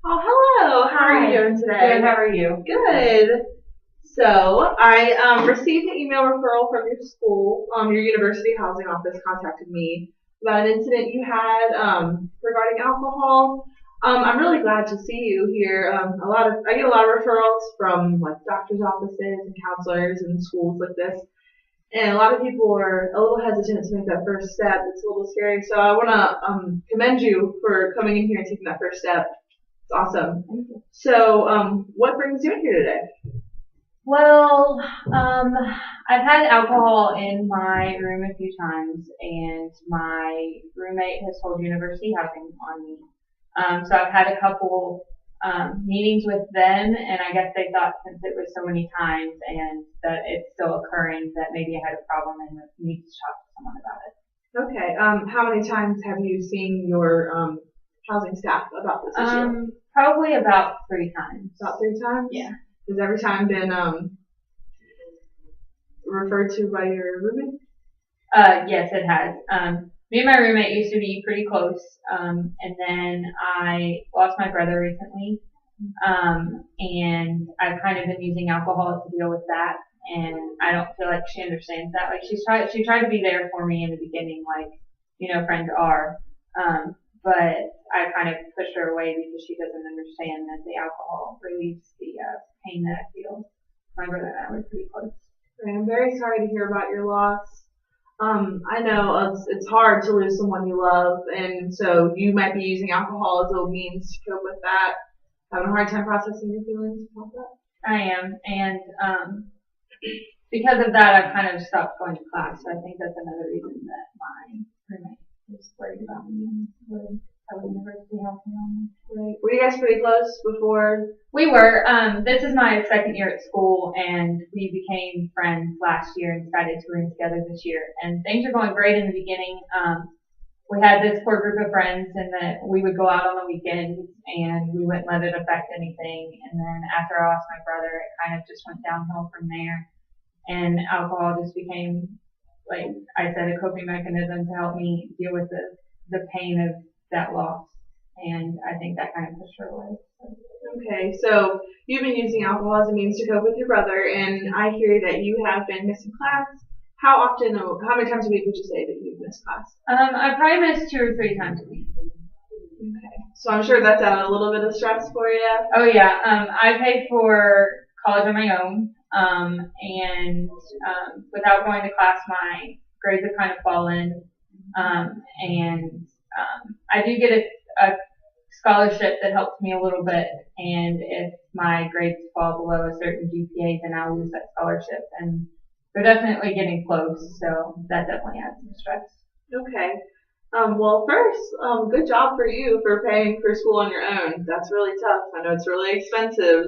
Oh, hello. How are you Hi. doing today? Good. How are you? Good. So I received an email referral from your school. Your university housing office contacted me about an incident you had regarding alcohol. I'm really glad to see you here. I get a lot of referrals from like doctors' offices and counselors and schools like this, and a lot of people are a little hesitant to make that first step. It's a little scary. So I want to commend you for coming in here and taking that first step. It's awesome. So, what brings you in here today? Well, um, I've had alcohol in my room a few times, and my roommate has told university housing on me. So I've had a couple meetings with them, and I guess they thought since it was so many times and that it's still occurring, that maybe I had a problem and would need to talk to someone about it. Okay. How many times have you seen your housing staff about this issue? Probably about 3 times. About 3 times. Yeah. Has every time been referred to by your roommate? Yes, it has. Me and my roommate used to be pretty close, and then I lost my brother recently, and I've kind of been using alcohol to deal with that, and I don't feel like she understands that. Like she tried to be there for me in the beginning, like friends are, but I kind of pushed her away because she doesn't understand that the alcohol relieves the pain that I feel. My brother and I were pretty close. I'm very sorry to hear about your loss. I know it's hard to lose someone you love, and so you might be using alcohol as a means to cope with that. Having a hard time processing your feelings about that. I am, and because of that, I've kind of stopped going to class. So I think that's another reason that my roommate is worried about me and would tell the university help me on me. Right. Were you guys pretty close before? We were. This is my second year at school, and we became friends last year and decided to room together this year. And things are going great in the beginning. We had this core group of friends, and that we would go out on the weekends, and we wouldn't let it affect anything. And then after I lost my brother, it kind of just went downhill from there. And alcohol just became, like I said, a coping mechanism to help me deal with the pain of that loss. And I think that kind of pushed her away. Okay, so you've been using alcohol as a means to cope with your brother, and I hear that you have been missing class. How many times a week would you say that you've missed class? I probably miss 2 or 3 times a week. Okay, so I'm sure that's added a little bit of stress for you. Oh yeah, I pay for college on my own, and without going to class, my grades have kind of fallen, and I do get a scholarship that helps me a little bit, and if my grades fall below a certain GPA, then I'll lose that scholarship, and they're definitely getting close, so that definitely adds some stress. Okay. Well, first, good job for you for paying for school on your own. That's really tough. I know it's really expensive.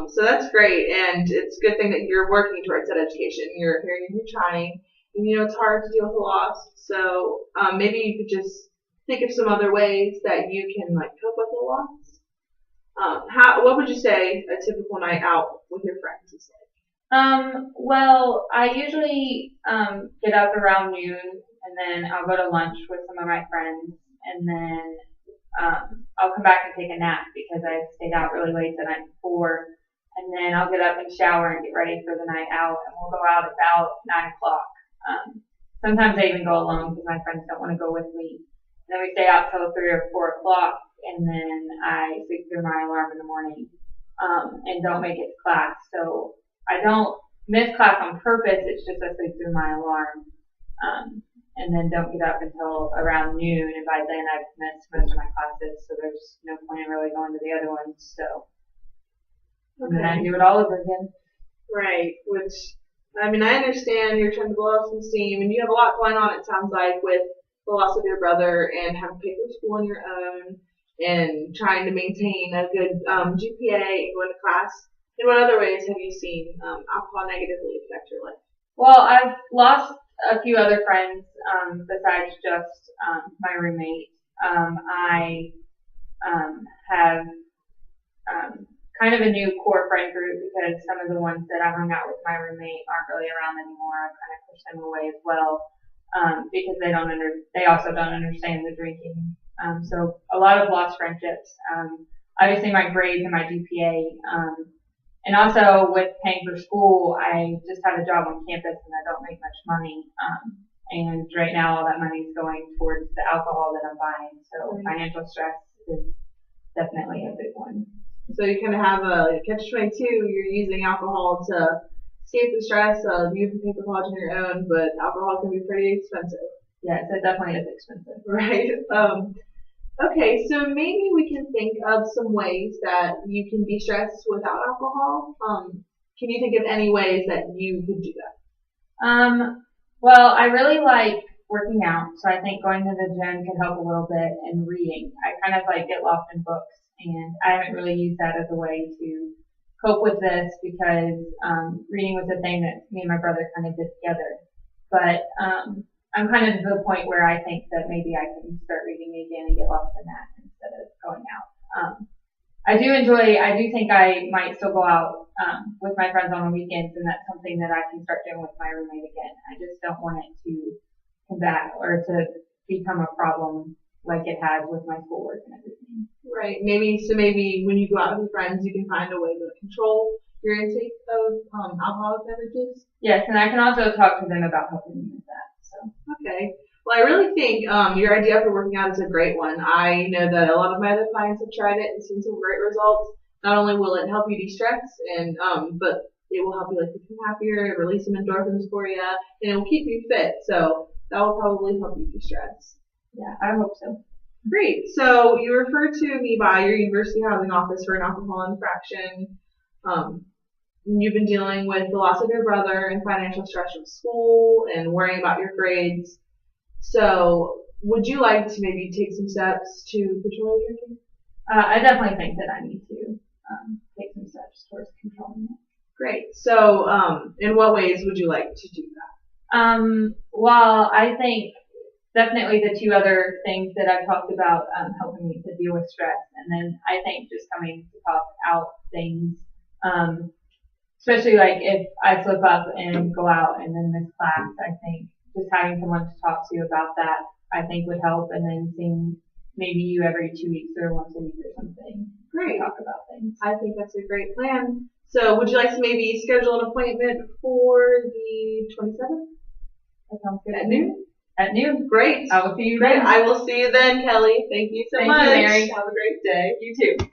So that's great, and it's a good thing that you're working towards that education. You're here and you're trying, and it's hard to deal with a loss. So maybe you could just think of some other ways that you can like cope with the loss. What would you say a typical night out with your friends is like? Well, I usually get up around noon, and then I'll go to lunch with some of my friends, and then I'll come back and take a nap because I stayed out really late the night before, and then I'll get up and shower and get ready for the night out, and we'll go out about 9 o'clock. Sometimes I even go alone because my friends don't want to go with me. And then we stay out till 3 or 4 o'clock, and then I sleep through my alarm in the morning, and don't make it to class. So I don't miss class on purpose. It's just I sleep through my alarm, and then don't get up until around noon. And by then I've missed most of my classes, so there's no point in really going to the other ones. So and then I do it all over again. Right, which, I mean, I understand you're trying to blow off some steam, and you have a lot going on, it sounds like, with the loss of your brother and having to pay for school on your own and trying to maintain a good GPA and going to class. In what other ways have you seen alcohol negatively affect your life? Well, I've lost a few other friends besides just my roommate. I have kind of a new core friend group because some of the ones that I hung out with my roommate aren't really around anymore. I've kind of pushed them away as well because they also don't understand the drinking. So a lot of lost friendships. obviously my grades and my GPA. And also with paying for school, I just have a job on campus and I don't make much money. And right now all that money is going towards the alcohol that I'm buying. So financial stress is definitely a big one. So you kind of have a catch-22. You're using alcohol to escape the stress of you can pay for college on your own, but alcohol can be pretty expensive. Yes, it definitely is expensive. Right. Okay, so maybe we can think of some ways that you can de-stress without alcohol. Can you think of any ways that you could do that? Well, I really like working out, so I think going to the gym can help a little bit, and reading. I kind of like get lost in books, and I haven't really used that as a way to cope with this because reading was a thing that me and my brother kind of did together. But I'm kind of to the point where I think that maybe I can start reading again and get lost in that instead of going out. I do think I might still go out with my friends on the weekends, and that's something that I can start doing with my roommate again. I just don't want it to come back or to become a problem like it has with my schoolwork and everything. Right. Maybe when you go out with your friends, you can find a way to control your intake of alcoholic beverages. Yes, and I can also talk to them about helping me with that. So. Okay. Well, I really think your idea for working out is a great one. I know that a lot of my other clients have tried it and seen some great results. Not only will it help you de-stress, and but it will help you become happier, release some endorphins for you, and it will keep you fit. So that will probably help you de-stress. Yeah, I hope so. Great. So you referred to me by your university housing office for an alcohol infraction. You've been dealing with the loss of your brother and financial stress from school and worrying about your grades. So would you like to maybe take some steps to control your drinking? I definitely think that I need to take some steps towards controlling it. Great. So in what ways would you like to do that? Well, I think definitely the two other things that I've talked about helping me to deal with stress. And then I think just coming to talk out things, especially like if I slip up and go out and then miss class, I think just having someone to talk to about that, I think would help. And then seeing maybe you every 2 weeks or once a week or something. Great. To talk about things. I think that's a great plan. So would you like to maybe schedule an appointment for the 27th? That sounds good. At noon? At noon. Great. I will see you Great. then. I will see you then, Kelly. Thank you so much. Thank you, Mary. Have a great day. You too.